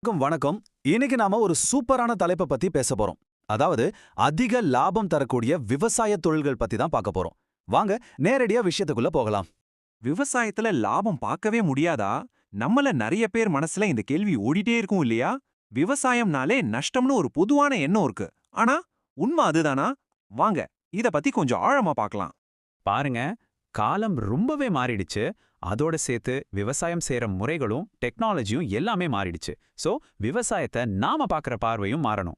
வணக்கம். இன்னைக்கு நாம ஒரு சூப்பரான தலைப்பை பத்தி பேச போறோம். அதாவது அதிக லாபம் தரக்கூடிய விவசாய தொழில்கள் பத்தி தான் பார்க்க போறோம். வாங்க நேரடியா விஷயத்துக்குள்ள போகலாம். விவசாயத்துல லாபம் பார்க்கவே முடியாதா? நம்மள நிறைய பேர் மனசுல இந்த கேள்வி ஓடிட்டே இருக்கும் இல்லையா? விவசாயம்னாலே நஷ்டம்னு ஒரு பொதுவான எண்ணம் இருக்கு. ஆனா உண்மை அதுதானா? வாங்க இத பத்தி கொஞ்சம் ஆழமா பார்க்கலாம். பாருங்க, காலம் ரொம்பவே மாறிடுச்சு. அதோட சேர்த்து விவசாயம் செய்யற முறைகளும் டெக்னாலஜியும் எல்லாமே மாறிடுச்சு. சோ விவசாயத்தை நாம பார்க்குற பார்வையும் மாறணும்.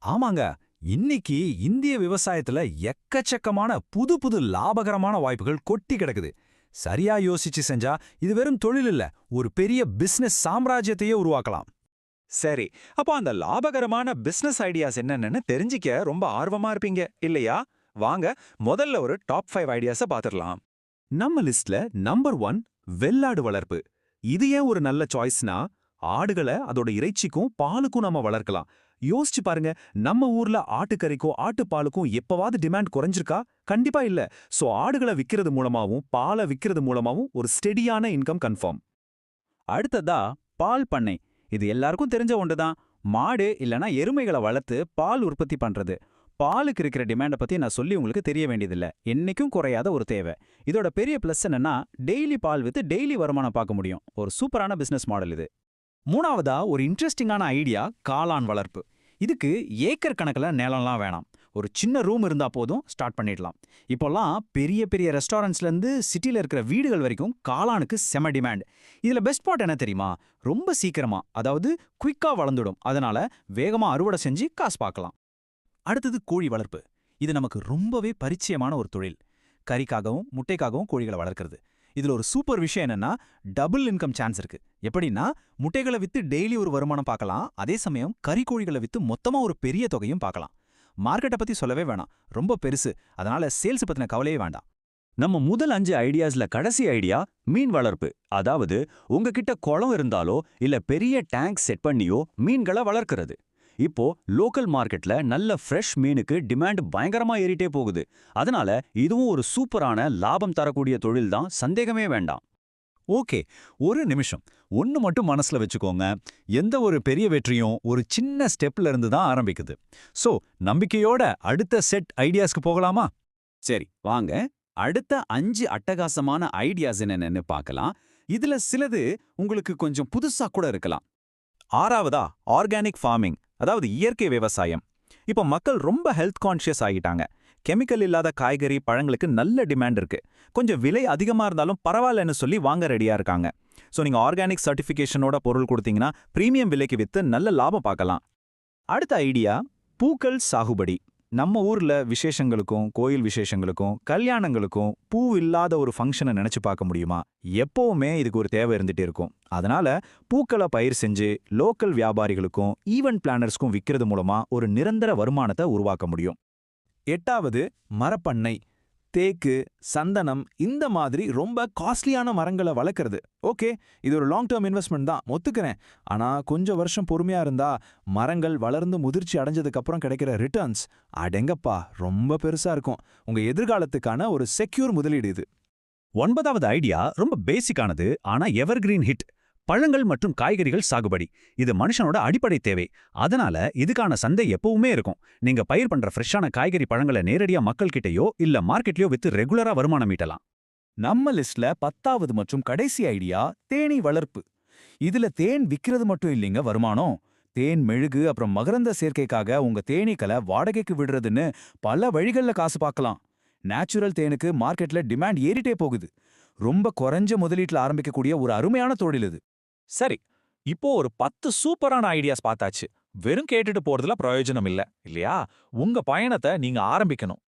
ஆமாங்க. இன்னைக்கு இந்திய விவசாயத்துல எக்கச்சக்கமான புது புது லாபகரமான வாய்ப்புகள் கொட்டி கிடக்குது. சரியா யோசிச்சு செஞ்சா இது வெறும் தொழில் இல்ல, ஒரு பெரிய பிசினஸ் சாம்ராஜ்யத்தையே உருவாக்கலாம். சரி, அப்போ அந்த லாபகரமான பிசினஸ் ஐடியாஸ் என்னன்னு தெரிஞ்சிக்க ரொம்ப ஆர்வமா இருப்பீங்க இல்லையா? வாங்க முதல்ல ஒரு டாப் 5 ஐடியாஸ பாத்துடலாம். நம்ம லிஸ்ட்ல நம்பர் 1 வெள்ளாடு வளர்ப்பு. இது ஏன் ஒரு நல்ல சாய்ஸ்னா, ஆடுகளை அதோட இறைச்சிக்கும் பாலுக்கும் நம்ம வளர்க்கலாம். யோசிச்சு பாருங்க, நம்ம ஊர்ல ஆட்டுக்கறிக்கும் ஆட்டுப்பாலுக்கும் எப்பவாவது டிமாண்ட் குறைஞ்சிருக்கா? கண்டிப்பா இல்ல. சோ ஆடுகளை விக்கிறது மூலமாவும் பாலை விக்கிறது மூலமாவும் ஒரு ஸ்டெடியான இன்கம் கன்ஃபார்ம். அடுத்ததா பால் பண்ணை. இது எல்லாருக்கும் தெரிஞ்ச ஒன்றுதான். மாடு இல்லனா எருமைகளை வளர்த்து பால் உற்பத்தி பண்றது. பாலுக்கு இருக்கிற டிமாண்டை பத்தி நான் சொல்லி உங்களுக்கு தெரிய வேண்டியதில்ல. என்னைக்கும் குறையாத ஒரு தேவை. இதோட பெரிய பிளஸ் என்னன்னா, டெய்லி பால் வித்து டெய்லி வருமானம் பார்க்க முடியும். ஒரு சூப்பரான பிசினஸ் மாடல் இது. மூணாவதா ஒரு இன்ட்ரெஸ்டிங்கான ஐடியா காளான் வளர்ப்பு. இதுக்கு ஏக்கர் கணக்கில் நிலம்லாம் வேணாம். ஒரு சின்ன ரூம் இருந்தா போதும், ஸ்டார்ட் பண்ணிடலாம். இப்போல்லாம் பெரிய பெரிய ரெஸ்டாரண்ட்ஸ்லேருந்து சிட்டியில் இருக்கிற வீடுகள் வரைக்கும் காளானுக்கு செம டிமாண்ட். இதில் பெஸ்ட் பார்ட் என்ன தெரியுமா? ரொம்ப சீக்கிரமா, அதாவது குயிக்காக வளர்ந்துடும். அதனால வேகமாக அறுவடை செஞ்சு காசு பார்க்கலாம். அடுத்தது கோழி வளர்ப்பு. இது நமக்கு ரொம்பவே பரிச்சயமான ஒரு தொழில். கறிக்காகவும் முட்டைக்காகவும் கோழிகளை வளர்க்கறது. இதுல ஒரு சூப்பர் விஷயம் என்னன்னா, டபுள் இன்கம் சான்ஸ் இருக்கு. எப்படின்னா, முட்டைகளை வித்து டெய்லி ஒரு வருமானம் பார்க்கலாம். அதே சமயம் கறி கோழிகளை வித்து மொத்தமா ஒரு பெரிய தொகையும் பார்க்கலாம். மார்க்கெட்டை பத்தி சொல்லவே வேணாம், ரொம்ப பெருசு. அதனால சேல்ஸ் பத்தின கவலையே வேண்டாம். நம்ம முதல் 5 ஐடியாஸ்ல கடைசி ஐடியா மீன் வளர்ப்பு. அதாவது உங்ககிட்ட குளம் இருந்தாலோ இல்ல பெரிய டேங்க் செட் பண்ணியோ மீன்களை வளர்க்கறது. இப்போ லோக்கல் மார்க்கெட்ல நல்ல ஃப்ரெஷ் மீனுக்கு டிமாண்ட் பயங்கரமா ஏறிட்டே போகுது. அதனால இதுவும் ஒரு சூப்பரான லாபம் தரக்கூடிய தொழில் தான், சந்தேகமே வேண்டாம். ஓகே, ஒரு நிமிஷம். ஒன்னு மட்டும் மனசுல வச்சுக்கோங்க. எந்த ஒரு பெரிய வெற்றியும் ஒரு சின்ன ஸ்டெப்ல இருந்து தான் ஆரம்பிக்குது. சோ நம்பிக்கையோட அடுத்த செட் ஐடியாஸ்க்கு போகலாமா? சரி, வாங்க அடுத்த 5 அட்டகாசமான ஐடியாஸ் என்னன்னு பார்க்கலாம். இதுல சிலது உங்களுக்கு கொஞ்சம் புதுசா கூட இருக்கலாம். ஆறாவதா ஆர்கானிக் ஃபார்மிங், அதாவது இயற்கை விவசாயம். இப்போ மக்கள் ரொம்ப ஹெல்த் கான்ஷியஸ் ஆகிட்டாங்க. கெமிக்கல் இல்லாத காய்கறி பழங்களுக்கு நல்ல டிமாண்ட் இருக்கு. கொஞ்சம் விலை அதிகமா இருந்தாலும் பரவாயில்லன்னு சொல்லி வாங்க ரெடியா இருக்காங்க. ஸோ நீங்க ஆர்கானிக் சர்டிஃபிகேஷனோட பொருள் கொடுத்தீங்கன்னா பிரீமியம் விலைக்கு வித்து நல்ல லாபம் பார்க்கலாம். அடுத்த ஐடியா பூக்கள் சாகுபடி. நம்ம ஊர்ல விசேஷங்களுக்கும் கோயில் விசேஷங்களுக்கும் கல்யாணங்களுக்கும் பூ இல்லாத ஒரு ஃபங்க்ஷனை நினைச்சு பார்க்க முடியுமா? எப்பவுமே இதுக்கு ஒரு தேவை இருந்துட்டே இருக்கும். அதனால பூக்களை பயிர் செஞ்சு லோக்கல் வியாபாரிகளுக்கும் ஈவென்ட் பிளானர்ஸ்க்கும் விற்கிறது மூலமா ஒரு நிரந்தர வருமானத்தை உருவாக்க முடியும். எட்டாவது மரப்பண்ணை. தேக்கு, சந்தனம் இந்த மாதிரி ரொம்ப காஸ்ட்லியான மரங்களை வளர்க்கறது. ஓகே, இது ஒரு லாங் டேர்ம் இன்வெஸ்ட்மெண்ட் தான், ஒத்துக்கிறேன். ஆனா கொஞ்சம் வருஷம் பொறுமையா இருந்தா மரங்கள் வளர்ந்து முதிர்ச்சி அடைஞ்சதுக்கு அப்புறம் கிடைக்கிற ரிட்டர்ன்ஸ் அடெங்கப்பா ரொம்ப பெருசா இருக்கும். உங்க எதிர்காலத்துக்கான ஒரு செக்யூர் முதலீடு இது. 9வது ஐடியா ரொம்ப பேசிக்கானது, ஆனா எவர்கிரீன் ஹிட். பழங்கள் மற்றும் காய்கறிகள் சாகுபடி. இது மனுஷனோட அடிப்படை தேவை. அதனால இதுக்கான சந்தை எப்பவுமே இருக்கும். நீங்க பயிர் பண்ற ஃப்ரெஷ்ஷான காய்கறி பழங்களை நேரடியா மக்கள் கிட்டயோ இல்ல மார்க்கெட்லயோ வித்து ரெகுலரா வருமானம் ஈட்டலாம். நம்ம லிஸ்ட்ல 10வது மற்றும் கடைசி ஐடியா தேனீ வளர்ப்பு. இதுல தேன் விக்கிறது மட்டும் இல்லைங்க வருமானம். தேன் மெழுகு அப்புறம் மகரந்த சேர்க்கைக்காக உங்க தேனீக்களை வாடகைக்கு விடுறதுன்னு பல வழிகள்ல காசு பார்க்கலாம். நேச்சுரல் தேனுக்கு மார்க்கெட்ல டிமாண்ட் ஏறிட்டே போகுது. ரொம்ப குறைஞ்ச முதலீட்டுல ஆரம்பிக்கக்கூடிய ஒரு அருமையான தொழில் இது. சரி, இப்போ ஒரு 10 சூப்பரான ஐடியாஸ் பார்த்தாச்சு. வெறும் கேட்டுட்டு போறதுல பிரயோஜனம் இல்ல இல்லையா? உங்க பயணத்தை நீங்க ஆரம்பிக்கணும்.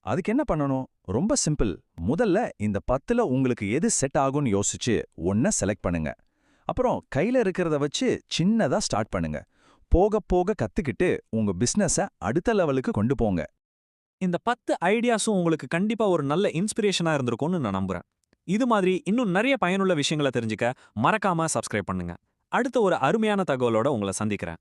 அதுக்கு என்ன பண்ணணும்? ரொம்ப சிம்பிள். முதல்ல இந்த 10ல உங்களுக்கு எது செட் ஆகும்னு யோசிச்சு ஒன்ன செலக்ட் பண்ணுங்க. அப்புறம் கையில இருக்கிறத வச்சு சின்னதா ஸ்டார்ட் பண்ணுங்க. போக போக கத்துக்கிட்டு உங்க பிசினஸ அடுத்த லெவலுக்கு கொண்டு போங்க. இந்த 10 ஐடியாஸும் உங்களுக்கு கண்டிப்பா ஒரு நல்ல இன்ஸ்பிரேஷனா இருந்திருக்கும்னு நான் நம்புறேன். இது மாதிரி இன்னும் நிறைய பயனுள்ள விஷயங்களை தெரிஞ்சுக்க மறக்காம சப்ஸ்கிரைப் பண்ணுங்க. அடுத்த ஒரு அருமையான தகவலோட உங்களை சந்திக்கிறேன்.